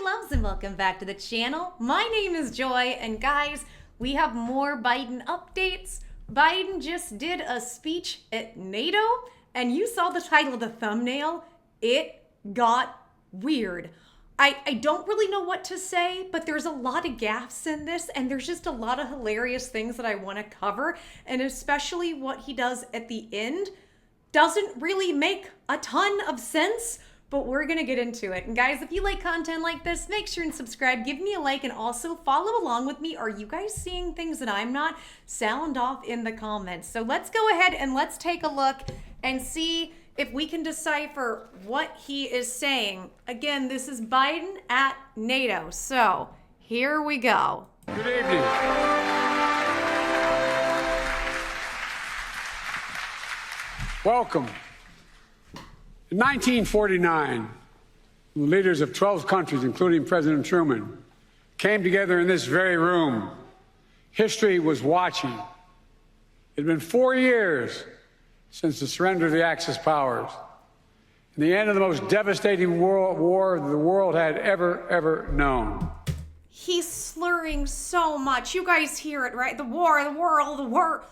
loves, and welcome back to the channel. My name is Joy, and guys, we have more Biden updates. Biden just did a speech at NATO, and you saw the title of the thumbnail. It got weird. I don't really know what to say, but there's a lot of gaffes in this, and there's just a lot of hilarious things that I want to cover, and especially what he does at the end doesn't really make a ton of sense, but we're gonna get into it. And guys, if you like content like this, make sure and subscribe, give me a like, and also follow along with me. Are you guys seeing things that I'm not? Sound off in the comments. So let's go ahead and let's take a look and see if we can decipher what he is saying. Again, this is Biden at NATO. So here we go. Good evening. Welcome. In 1949, the leaders of 12 countries, including President Truman, came together in this very room. History was watching. It had been 4 years since the surrender of the Axis powers and the end of the most devastating war the world had ever known. He's slurring so much. You guys hear it, right? The war, the world, the war.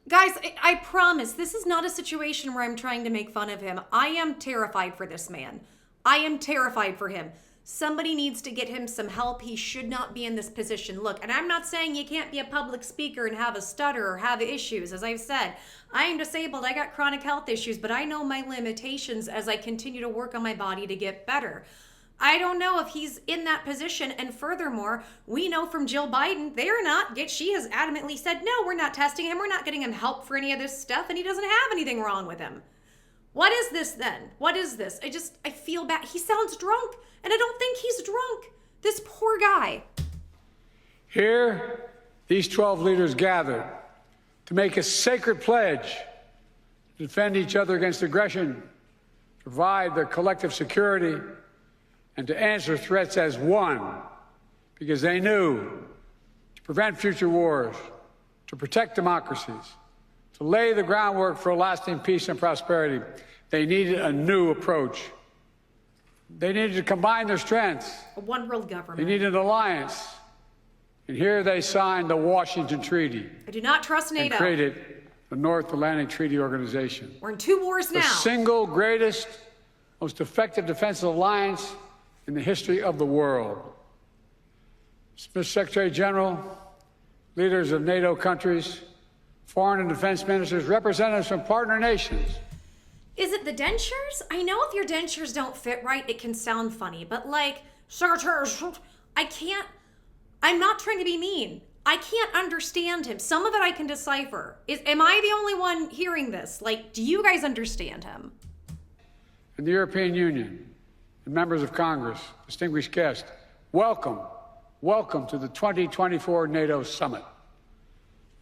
Guys, I promise, this is not a situation where I'm trying to make fun of him. I am terrified for this man. I am terrified for him. Somebody needs to get him some help. He should not be in this position. Look, and I'm not saying you can't be a public speaker and have a stutter or have issues. As I've said, I am disabled. I got chronic health issues, but I know my limitations as I continue to work on my body to get better. I don't know if he's in that position. And furthermore, we know from Jill Biden, they're not. She has adamantly said, no, we're not testing him. We're not getting him help for any of this stuff. And he doesn't have anything wrong with him. What is this then? What is this? I feel bad. He sounds drunk. And I don't think he's drunk. This poor guy. Here, these 12 leaders gathered to make a sacred pledge to defend each other against aggression, provide their collective security, and to answer threats as one, because they knew to prevent future wars, to protect democracies, to lay the groundwork for lasting peace and prosperity, they needed a new approach. They needed to combine their strengths. A one world government. They needed an alliance. And here they signed the Washington Treaty. I do not trust NATO. And created the North Atlantic Treaty Organization. We're in 2 wars now. The single greatest, most effective defensive alliance in the history of the world. Mr. Secretary General, leaders of NATO countries, foreign and defense ministers, representatives from partner nations. Is it the dentures? I know if your dentures don't fit right, it can sound funny, but like, I'm not trying to be mean. I can't understand him. Some of it I can decipher. Am I the only one hearing this? Like, do you guys understand him? And the European Union, and members of Congress, distinguished guests, welcome to the 2024 NATO Summit.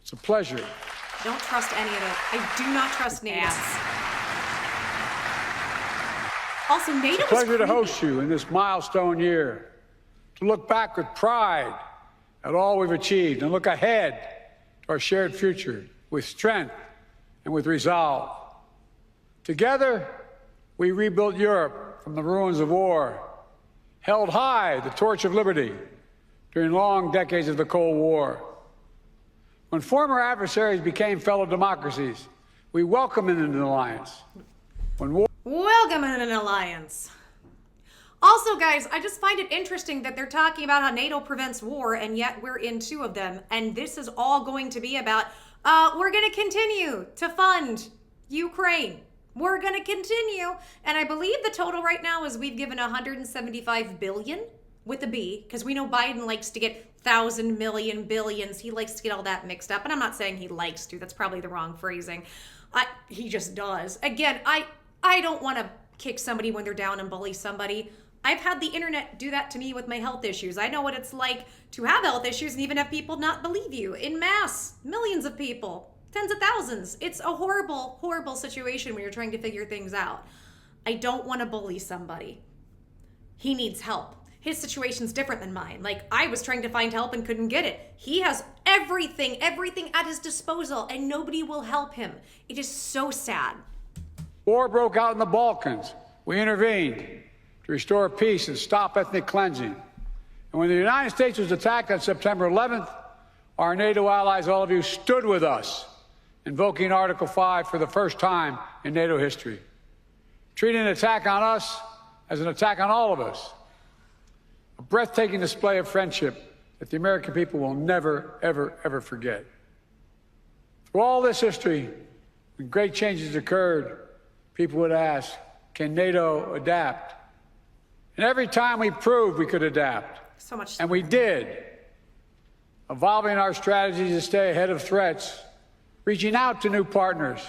It's a pleasure. I don't trust any of it. I do not trust NATO. Also, NATO It's a pleasure to host you in this milestone year, to look back with pride at all we've achieved and look ahead to our shared future with strength and with resolve. Together, we rebuilt Europe from the ruins of war, held high the torch of liberty during long decades of the Cold War. When former adversaries became fellow democracies, we welcomed them into an alliance. Welcome in an alliance. Also, guys, I just find it interesting that they're talking about how NATO prevents war, and yet we're in 2 of them. And this is all going to be about, we're going to continue to fund Ukraine. We're going to continue. And I believe the total right now is we've given 175 billion with a B, because we know Biden likes to get 1,000 million billions. He likes to get all that mixed up. And I'm not saying he likes to. That's probably the wrong phrasing. He just does. Again, I don't want to kick somebody when they're down and bully somebody. I've had the internet do that to me with my health issues. I know what it's like to have health issues and even have people not believe you in mass. Millions of people, tens of thousands. It's a horrible, horrible situation when you're trying to figure things out. I don't want to bully somebody. He needs help. His situation's different than mine. Like, I was trying to find help and couldn't get it. He has everything at his disposal, and nobody will help him. It is so sad. War broke out in the Balkans. We intervened to to restore peace and stop ethnic cleansing. And when the United States was attacked on September 11th, our NATO allies, all of you, stood with us, invoking Article 5 for the first time in NATO history, treating an attack on us as an attack on all of us. A breathtaking display of friendship that the American people will never, ever, ever forget. Through all this history, when great changes occurred, people would ask, can NATO adapt? And every time we proved we could adapt. So much. And we did, evolving our strategies to stay ahead of threats, reaching out to new partners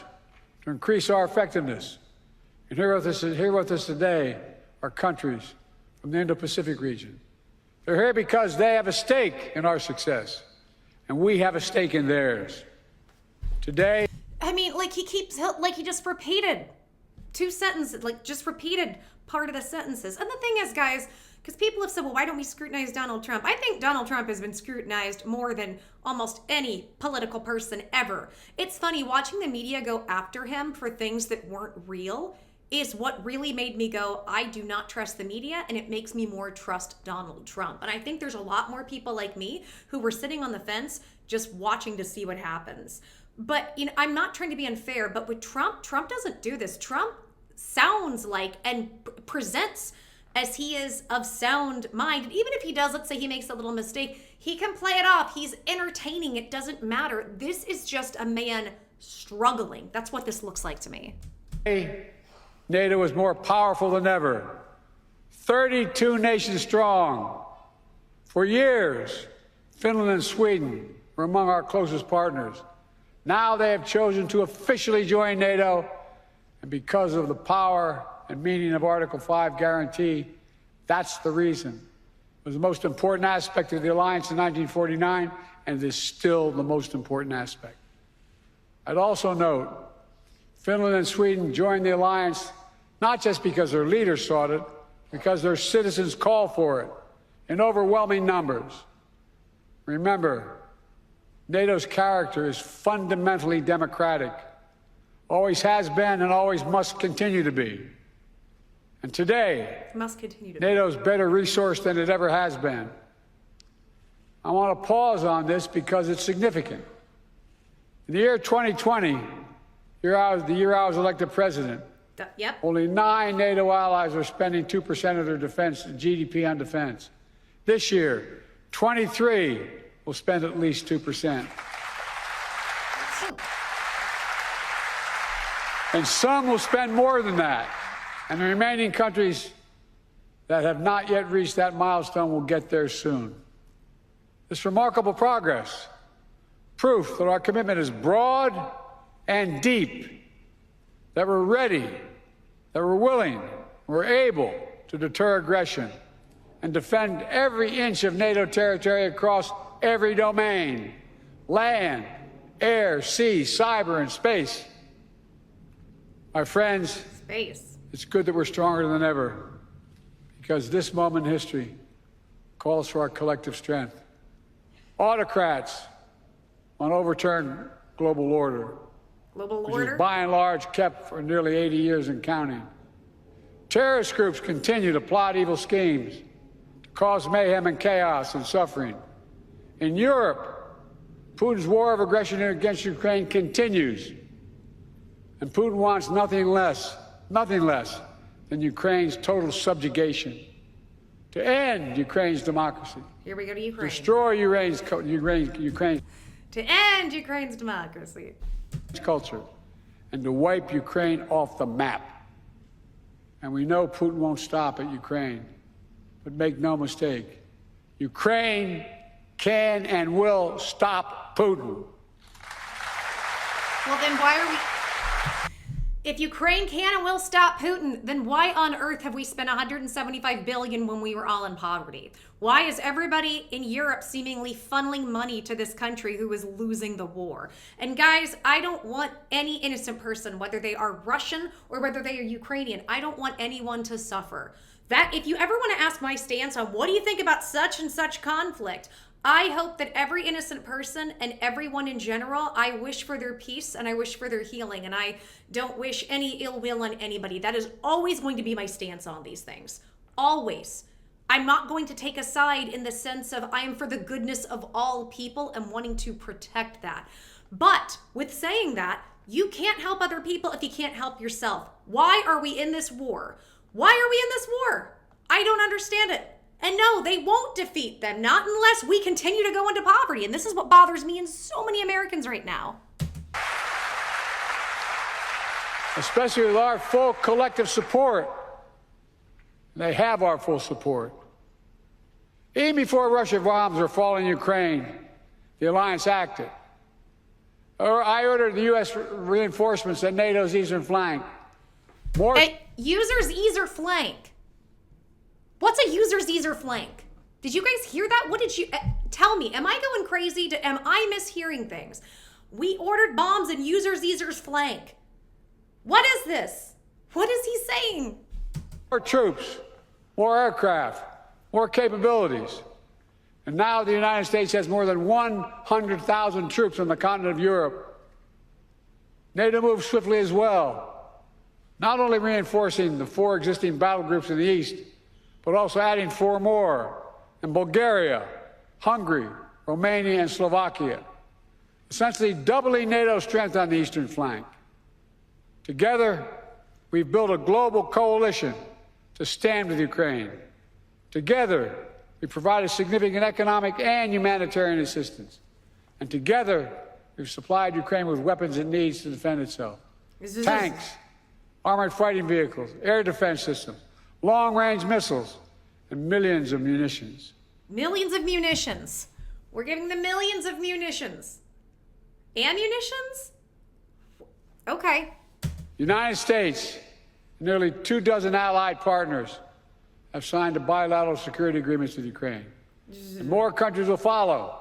to increase our effectiveness. And here with us today are countries from the Indo-Pacific region. They're here because they have a stake in our success, and we have a stake in theirs. Today, I mean, like he just repeated two sentences, like just repeated part of the sentences. And the thing is, guys, because people have said, well, why don't we scrutinize Donald Trump? I think Donald Trump has been scrutinized more than almost any political person ever. It's funny, watching the media go after him for things that weren't real is what really made me go, I do not trust the media, and it makes me more trust Donald Trump. And I think there's a lot more people like me who were sitting on the fence just watching to see what happens. But, you know, I'm not trying to be unfair, but with Trump doesn't do this. Trump sounds like and presents as he is of sound mind. And even if he does, let's say he makes a little mistake, he can play it off. He's entertaining. It doesn't matter. This is just a man struggling. That's what this looks like to me. NATO is more powerful than ever. 32 nations strong. For years, Finland and Sweden were among our closest partners. Now they have chosen to officially join NATO, and because of the power and meaning of Article 5 guarantee, that's the reason. It was the most important aspect of the alliance in 1949, and it is still the most important aspect. I'd also note, Finland and Sweden joined the alliance not just because their leaders sought it, because their citizens called for it in overwhelming numbers. Remember, NATO's character is fundamentally democratic, always has been and always must continue to be. And today, NATO is better resourced than it ever has been. I want to pause on this because it's significant. In the year 2020, the year I was elected president, only 9 NATO allies were spending 2% of their defense GDP on defense. This year, 23 will spend at least 2%. And some will spend more than that. And the remaining countries that have not yet reached that milestone will get there soon. This remarkable progress, proof that our commitment is broad and deep, that we're ready, that we're willing, we're able to deter aggression and defend every inch of NATO territory across every domain: land, air, sea, cyber, and space. My friends, it's good that we're stronger than ever, because this moment in history calls for our collective strength. Autocrats want to overturn global order, which is by and large kept for nearly 80 years and counting. Terrorist groups continue to plot evil schemes to cause mayhem and chaos and suffering. In Europe, Putin's war of aggression against Ukraine continues, and Putin wants nothing less than Ukraine's total subjugation, to end Ukraine's democracy. Here we go to Ukraine. Destroy Ukraine's to end Ukraine's democracy. Culture, and to wipe Ukraine off the map. And we know Putin won't stop at Ukraine, but make no mistake, Ukraine can and will stop Putin. Well, then why are we... If Ukraine can and will stop Putin, then why on earth have we spent $175 billion when we were all in poverty? Why is everybody in Europe seemingly funneling money to this country who is losing the war? And guys, I don't want any innocent person, whether they are Russian or whether they are Ukrainian, I don't want anyone to suffer. That if you ever want to ask my stance on what do you think about such and such conflict, I hope that every innocent person and everyone in general, I wish for their peace and I wish for their healing, and I don't wish any ill will on anybody. That is always going to be my stance on these things. Always. I'm not going to take a side in the sense of I am for the goodness of all people and wanting to protect that. But with saying that, you can't help other people if you can't help yourself. Why are we in this war? Why are we in this war? I don't understand it. And no, they won't defeat them, not unless we continue to go into poverty. And this is what bothers me and so many Americans right now. Especially with our full collective support. They have our full support. Even before Russian bombs were falling in Ukraine, the alliance acted. I ordered the U.S. reinforcements at NATO's eastern flank. User's eastern flank. What's a user's eastern flank? Did you guys hear that? What did you tell me? Am I going crazy? Am I mishearing things? We ordered bombs in user's eastern flank. What is this? What is he saying? More troops, more aircraft, more capabilities. And now the United States has more than 100,000 troops on the continent of Europe. NATO moves swiftly as well, not only reinforcing the 4 existing battle groups in the east, but also adding 4 more in Bulgaria, Hungary, Romania, and Slovakia, essentially doubling NATO's strength on the eastern flank. Together, we've built a global coalition to stand with Ukraine. Together, we provided significant economic and humanitarian assistance. And together, we've supplied Ukraine with weapons it needs to defend itself. Tanks, armored fighting vehicles, air defense systems, long-range missiles, and millions of munitions. Millions of munitions. We're giving them millions of munitions. Ammunitions? Okay. United States, nearly 24 allied partners have signed bilateral security agreements with Ukraine. And more countries will follow.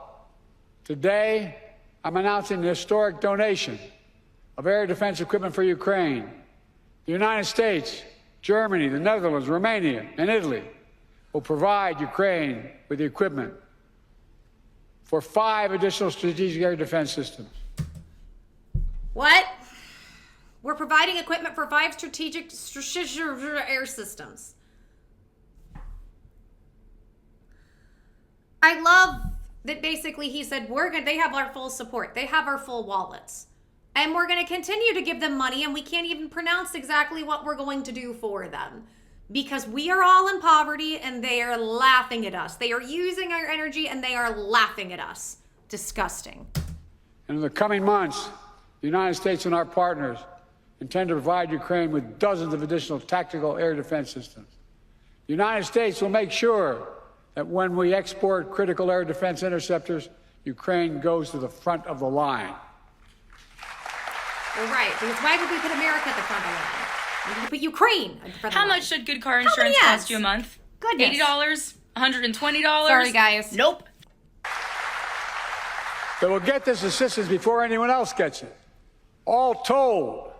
Today, I'm announcing an historic donation of air defense equipment for Ukraine. The United States, Germany, the Netherlands, Romania, and Italy will provide Ukraine with the equipment for 5 additional strategic air defense systems. What? We're providing equipment for 5 strategic air systems. I love that basically he said they have our full support. They have our full wallets. And we're going to continue to give them money, and we can't even pronounce exactly what we're going to do for them. Because we are all in poverty and they are laughing at us. They are using our energy and they are laughing at us. Disgusting. And in the coming months, the United States and our partners intend to provide Ukraine with dozens of additional tactical air defense systems. The United States will make sure that when we export critical air defense interceptors, Ukraine goes to the front of the line. Well, right, because why would we put America at the front of the line? We need to put Ukraine at the front of the How line. much should good car insurance cost you a month? Goodness. $80? $120? Sorry, guys. Nope. They will get this assistance before anyone else gets it. All told,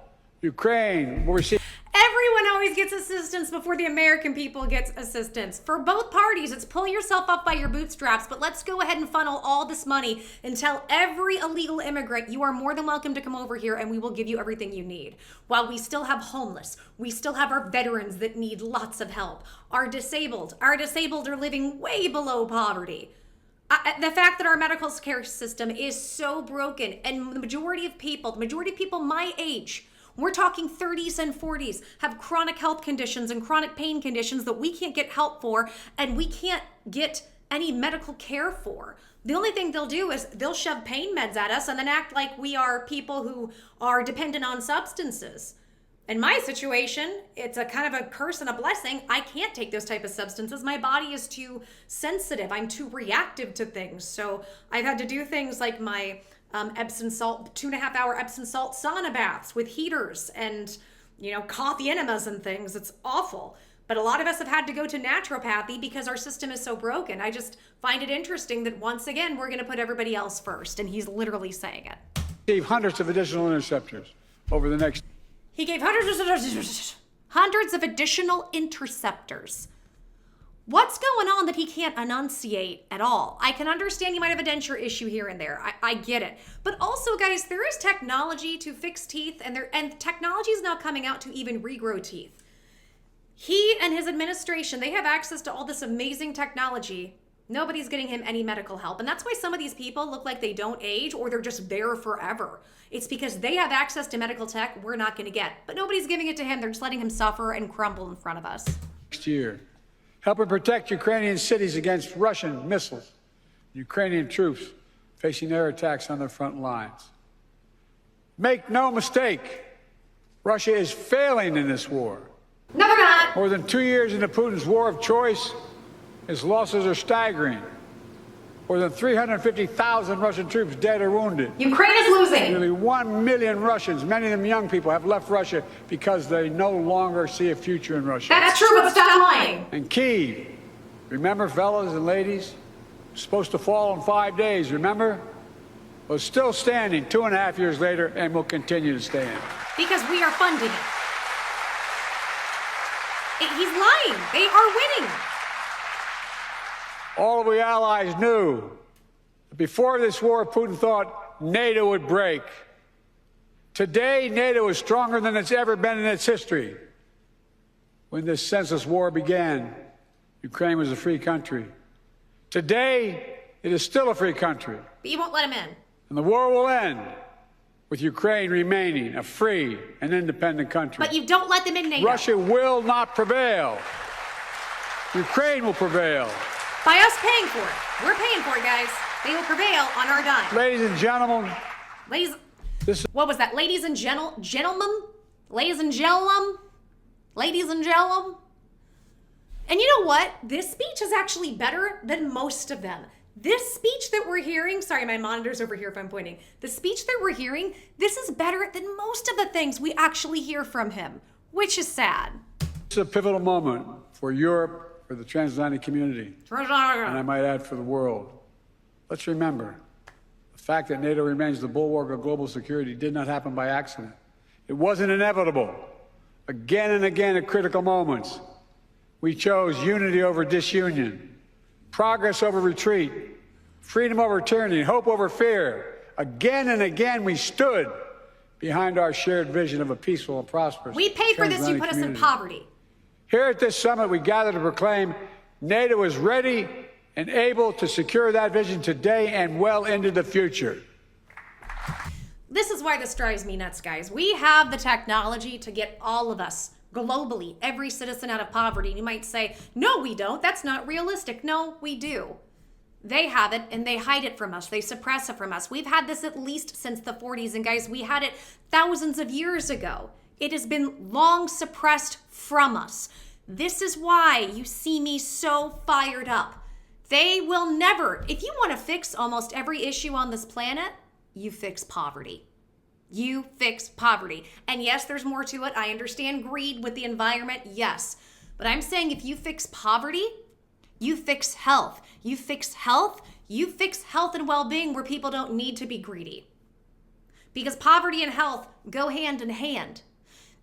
Ukraine will receive. Everyone always gets assistance before the American people gets assistance. For both parties, it's pull yourself up by your bootstraps, but let's go ahead and funnel all this money and tell every illegal immigrant you are more than welcome to come over here and we will give you everything you need. While we still have homeless, we still have our veterans that need lots of help. Our disabled are living way below poverty. The fact that our medical care system is so broken, and the majority of people my age, we're talking 30s and 40s, have chronic health conditions and chronic pain conditions that we can't get help for and we can't get any medical care for. The only thing they'll do is they'll shove pain meds at us and then act like we are people who are dependent on substances. In my situation, it's a kind of a curse and a blessing. I can't take those type of substances. My body is too sensitive. I'm too reactive to things. So I've had to do things like my Epsom salt, 2.5 hour Epsom salt sauna baths with heaters and, coffee enemas and things. It's awful. But a lot of us have had to go to naturopathy because our system is so broken. I just find it interesting that once again, we're going to put everybody else first. And he's literally saying it. Receive hundreds of additional interceptors over the next. He gave hundreds of additional interceptors. What's going on that he can't enunciate at all? I can understand you might have a denture issue here and there. I get it. But also, guys, there is technology to fix teeth, and technology is now coming out to even regrow teeth. He and his administration, they have access to all this amazing technology. Nobody's getting him any medical help. And that's why some of these people look like they don't age or they're just there forever. It's because they have access to medical tech we're not going to get. But nobody's giving it to him. They're just letting him suffer and crumble in front of us. Next year, helping protect Ukrainian cities against Russian missiles, Ukrainian troops facing air attacks on their front lines. Make no mistake, Russia is failing in this war. No, they're not. More than 2 years into Putin's war of choice, his losses are staggering. More than 350,000 Russian troops dead or wounded. Ukraine is losing. Nearly 1 million Russians, many of them young people, have left Russia because they no longer see a future in Russia. That's true, but stop lying. And Kyiv, remember, fellas and ladies, supposed to fall in 5 days, remember? Was still standing 2.5 years later and will continue to stand. Because we are funding it. He's lying. They are winning. All of we allies knew that before this war, Putin thought NATO would break. Today, NATO is stronger than it's ever been in its history. When this senseless war began, Ukraine was a free country. Today, it is still a free country. But you won't let him in. And the war will end with Ukraine remaining a free and independent country. But you don't let them in NATO. Russia will not prevail. Ukraine will prevail. By us paying for it. We're paying for it, guys. They will prevail on our dime. Ladies and gentlemen, what was that? Ladies and gentlemen? Ladies and gentlemen? Ladies and gentlemen? And you know what? This speech is actually better than most of them. This speech that we're hearing, sorry, my monitor's over here if I'm pointing. The speech that we're hearing, this is better than most of the things we actually hear from him, which is sad. It's a pivotal moment for Europe, for the transatlantic community, and I might add for the world. Let's remember, the fact that NATO remains the bulwark of global security did not happen by accident. It wasn't inevitable. Again and again at critical moments, we chose unity over disunion, progress over retreat, freedom over tyranny, hope over fear. Again and again, we stood behind our shared vision of a peaceful and prosperous We paid for this, you put us in poverty. Here at this summit, we gather to proclaim NATO is ready and able to secure that vision today and well into the future. This is why this drives me nuts, guys. We have the technology to get all of us globally, every citizen out of poverty. And you might say, no, we don't. That's not realistic. No, we do. They have it and they hide it from us. They suppress it from us. We've had this at least since the 40s. And guys, we had it thousands of years ago. It has been long suppressed from us. This is why you see me so fired up. They will never, if you want to fix almost every issue on this planet, you fix poverty. You fix poverty. And yes, there's more to it. I understand greed with the environment, yes. But I'm saying if you fix poverty, you fix health. You fix health, you fix health and well-being where people don't need to be greedy. Because poverty and health go hand in hand.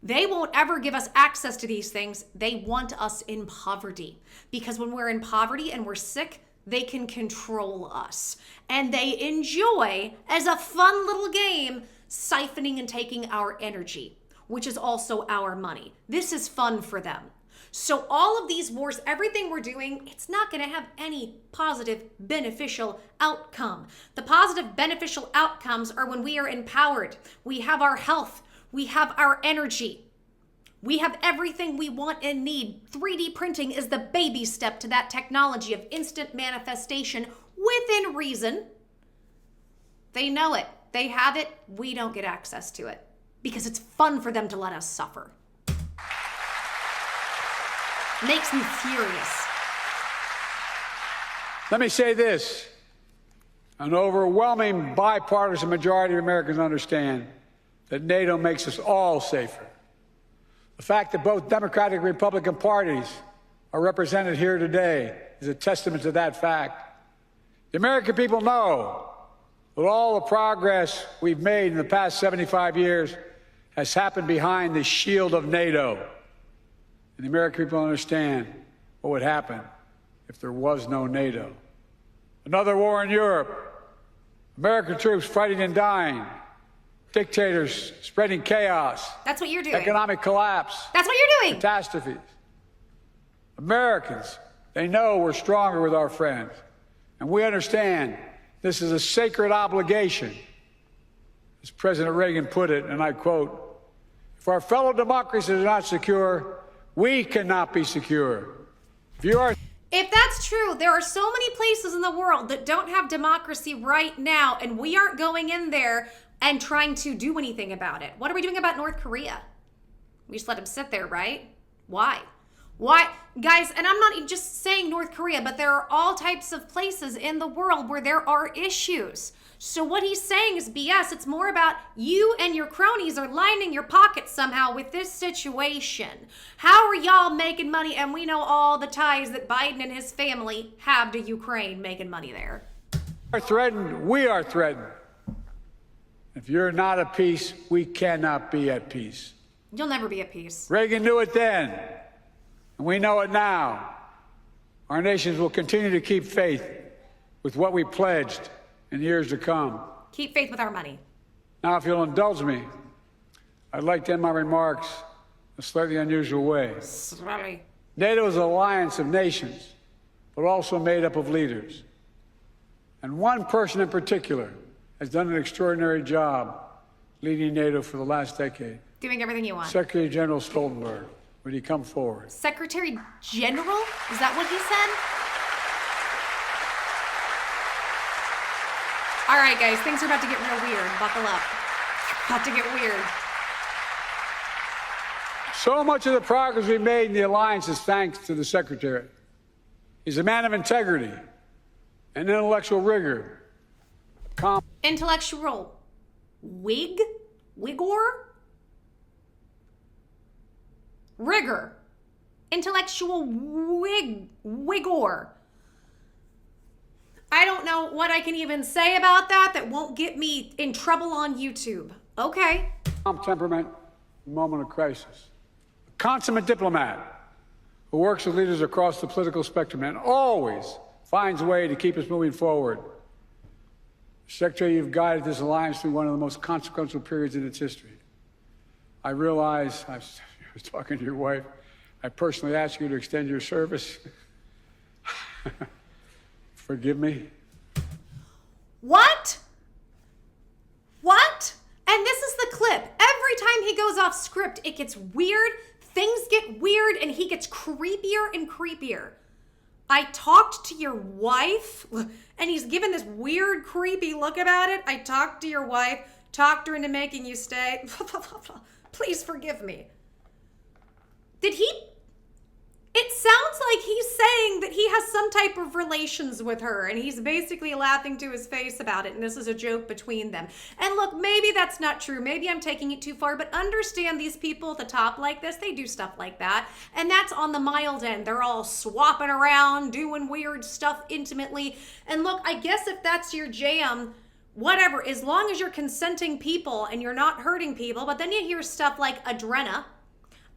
They won't ever give us access to these things. They want us in poverty. Because when we're in poverty and we're sick, they can control us. And they enjoy, as a fun little game, siphoning and taking our energy, which is also our money. This is fun for them. So all of these wars, everything we're doing, it's not going to have any positive, beneficial outcome. The positive, beneficial outcomes are when we are empowered. We have our health. We have our energy. We have everything we want and need. 3D printing is the baby step to that technology of instant manifestation within reason. They know it. They have it. We don't get access to it because it's fun for them to let us suffer. Makes me furious. Let me say this. An overwhelming bipartisan majority of Americans understand that NATO makes us all safer. The fact that both Democratic and Republican parties are represented here today is a testament to that fact. The American people know that all the progress we've made in the past 75 years has happened behind the shield of NATO. And the American people understand what would happen if there was no NATO. Another war in Europe, American troops fighting and dying, dictators spreading chaos. That's what you're doing. Economic collapse. That's what you're doing. Catastrophes. Americans, they know we're stronger with our friends. And we understand this is a sacred obligation. As President Reagan put it, and I quote, "If our fellow democracies are not secure, we cannot be secure." If that's true, there are so many places in the world that don't have democracy right now, and we aren't going in there and trying to do anything about it. What are we doing about North Korea? We just let him sit there, right? Why? Why? Guys, and I'm not just saying North Korea, but there are all types of places in the world where there are issues. So what he's saying is BS. It's more about you and your cronies are lining your pockets somehow with this situation. How are y'all making money? And we know all the ties that Biden and his family have to Ukraine, making money there. Are threatened, we are threatened. If you're not at peace, we cannot be at peace. You'll never be at peace. Reagan knew it then, and we know it now. Our nations will continue to keep faith with what we pledged in years to come. Keep faith with our money. Now, if you'll indulge me, I'd like to end my remarks a slightly unusual way. Sorry. NATO is an alliance of nations, but also made up of leaders. And one person in particular has done an extraordinary job leading NATO for the last decade. Doing everything you want. Secretary General Stoltenberg, would he come forward? Secretary General? Is that what he said? All right, guys, things are about to get real weird. Buckle up. About to get weird. So much of the progress we made in the alliance is thanks to the Secretary. He's a man of integrity and intellectual rigor. Intellectual Wigor? Rigor. Intellectual wigor. I don't know what I can even say about that won't get me in trouble on YouTube. Okay. Calm temperament, moment of crisis. A consummate diplomat who works with leaders across the political spectrum and always finds a way to keep us moving forward. Secretary, you've guided this alliance through one of the most consequential periods in its history. I realize, I was talking to your wife, I personally asked you to extend your service. Forgive me. What? What? And this is the clip. Every time he goes off script, it gets weird, things get weird, and he gets creepier and creepier. I talked to your wife, and he's given this weird, creepy look about it. I talked to your wife, talked her into making you stay. Please forgive me. Did he? It sounds like he's saying that he has some type of relations with her, and he's basically laughing to his face about it, and this is a joke between them. And look, maybe that's not true. Maybe I'm taking it too far, but understand these people at the top like this, they do stuff like that, and that's on the mild end. They're all swapping around, doing weird stuff intimately, and look, I guess if that's your jam, whatever, as long as you're consenting people and you're not hurting people, but then you hear stuff like adrena,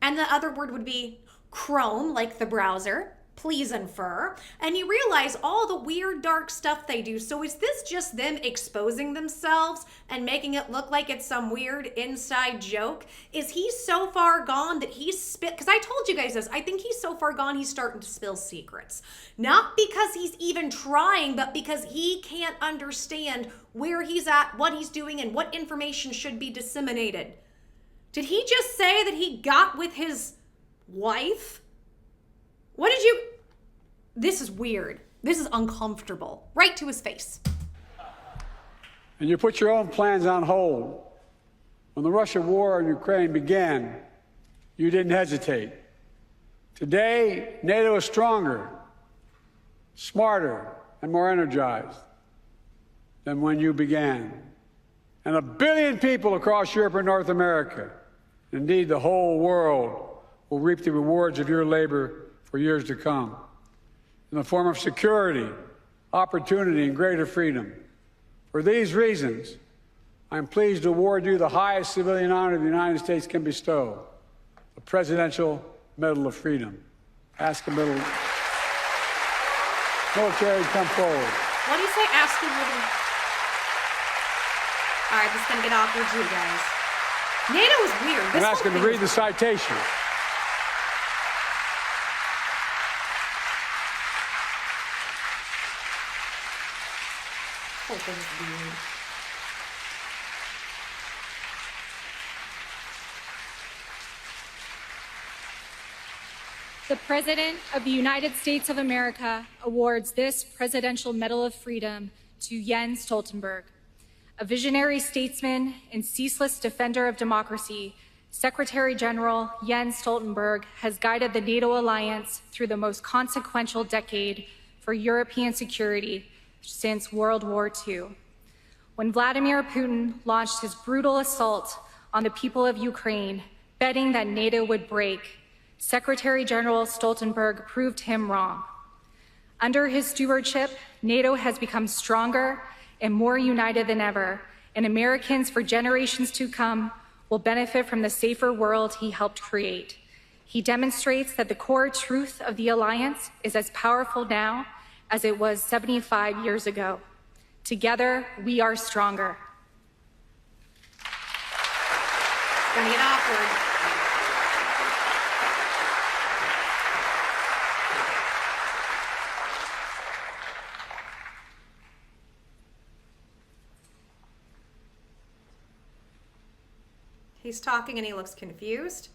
and the other word would be Chrome, like the browser, please infer, and you realize all the weird dark stuff they do. So is this just them exposing themselves and making it look like it's some weird inside joke? Is he so far gone that he's because I told you guys this, I think he's so far gone he's starting to spill secrets. Not because he's even trying, but because he can't understand where he's at, what he's doing, and what information should be disseminated. Did he just say that he got with his wife? What did you? This is weird. This is uncomfortable. Right to his face. And you put your own plans on hold. When the Russia war in Ukraine began, you didn't hesitate. Today, NATO is stronger, smarter, and more energized than when you began. And 1 billion people across Europe and North America, indeed the whole world, will reap the rewards of your labor for years to come in the form of security, opportunity, and greater freedom. For these reasons, I'm pleased to award you the highest civilian honor the United States can bestow, the Presidential Medal of Freedom. Ask a military to come forward. What do you say? Ask a little. All right, this is going to get awkward too, guys. NATO is weird. I'm asking to read the citation. Whole thing's weird. The President of the United States of America awards this Presidential Medal of Freedom to Jens Stoltenberg. A visionary statesman and ceaseless defender of democracy, Secretary General Jens Stoltenberg has guided the NATO alliance through the most consequential decade for European security since World War II. When Vladimir Putin launched his brutal assault on the people of Ukraine, betting that NATO would break, Secretary General Stoltenberg proved him wrong. Under his stewardship, NATO has become stronger and more united than ever, and Americans for generations to come will benefit from the safer world he helped create. He demonstrates that the core truth of the alliance is as powerful now as it was 75 years ago. Together, we are stronger. It's gonna get awkward. He's talking and he looks confused.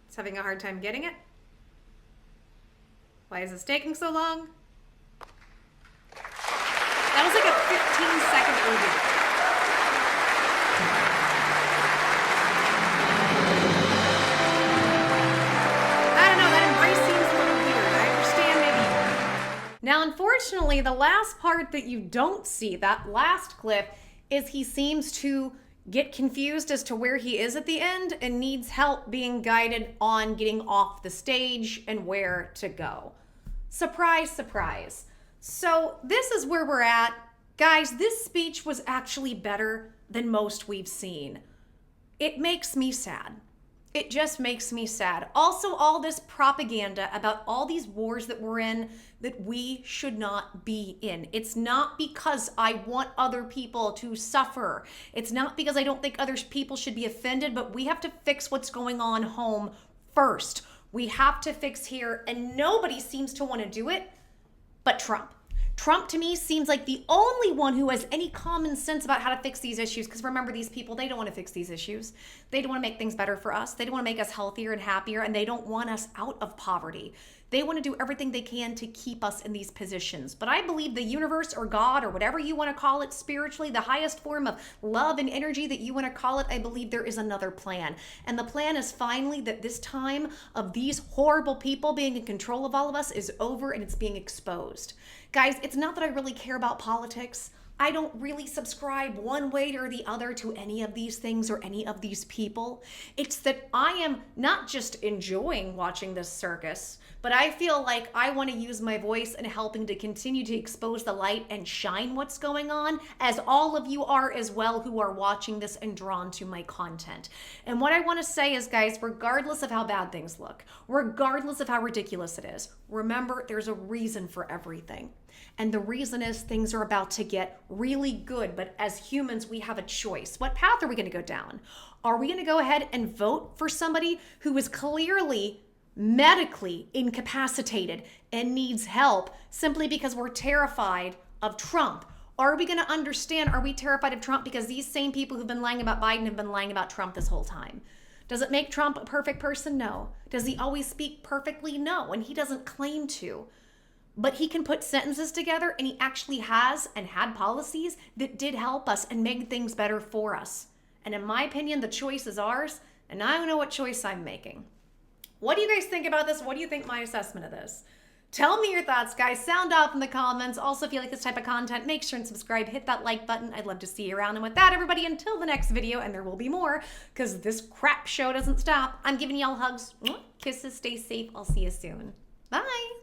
He's having a hard time getting it. Why is this taking so long? That was like a 15-second review. I don't know, that embrace seems a little weird. I understand maybe. Now, unfortunately, the last part that you don't see, that last clip, is he seems to get confused as to where he is at the end and needs help being guided on getting off the stage and where to go. Surprise, surprise. So this is where we're at. Guys, this speech was actually better than most we've seen. It makes me sad. It just makes me sad. Also, all this propaganda about all these wars that we're in that we should not be in. It's not because I want other people to suffer. It's not because I don't think other people should be offended, but we have to fix what's going on home first. We have to fix here, and nobody seems to want to do it but Trump. Trump, to me, seems like the only one who has any common sense about how to fix these issues. Because remember, these people, they don't want to fix these issues. They don't want to make things better for us. They don't want to make us healthier and happier, and they don't want us out of poverty. They want to do everything they can to keep us in these positions. But I believe the universe or God or whatever you want to call it spiritually, the highest form of love and energy that you want to call it, I believe there is another plan. And the plan is finally that this time of these horrible people being in control of all of us is over and it's being exposed. Guys, it's not that I really care about politics. I don't really subscribe one way or the other to any of these things or any of these people. It's that I am not just enjoying watching this circus, but I feel like I want to use my voice in helping to continue to expose the light and shine what's going on, as all of you are as well who are watching this and drawn to my content. And what I want to say is, guys, regardless of how bad things look, regardless of how ridiculous it is, remember there's a reason for everything. And the reason is things are about to get really good. But as humans, we have a choice. What path are we going to go down? Are we going to go ahead and vote for somebody who is clearly medically incapacitated and needs help simply because we're terrified of Trump? Are we going to understand, are we terrified of Trump because these same people who've been lying about Biden have been lying about Trump this whole time? Does it make Trump a perfect person? No. Does he always speak perfectly? No. And he doesn't claim to. But he can put sentences together, and he actually has and had policies that did help us and made things better for us. And in my opinion, the choice is ours, and I don't know what choice I'm making. What do you guys think about this? What do you think my assessment of this? Tell me your thoughts, guys. Sound off in the comments. Also, if you like this type of content, make sure and subscribe. Hit that like button. I'd love to see you around. And with that, everybody, until the next video, and there will be more, because this crap show doesn't stop, I'm giving y'all hugs, kisses, stay safe. I'll see you soon. Bye.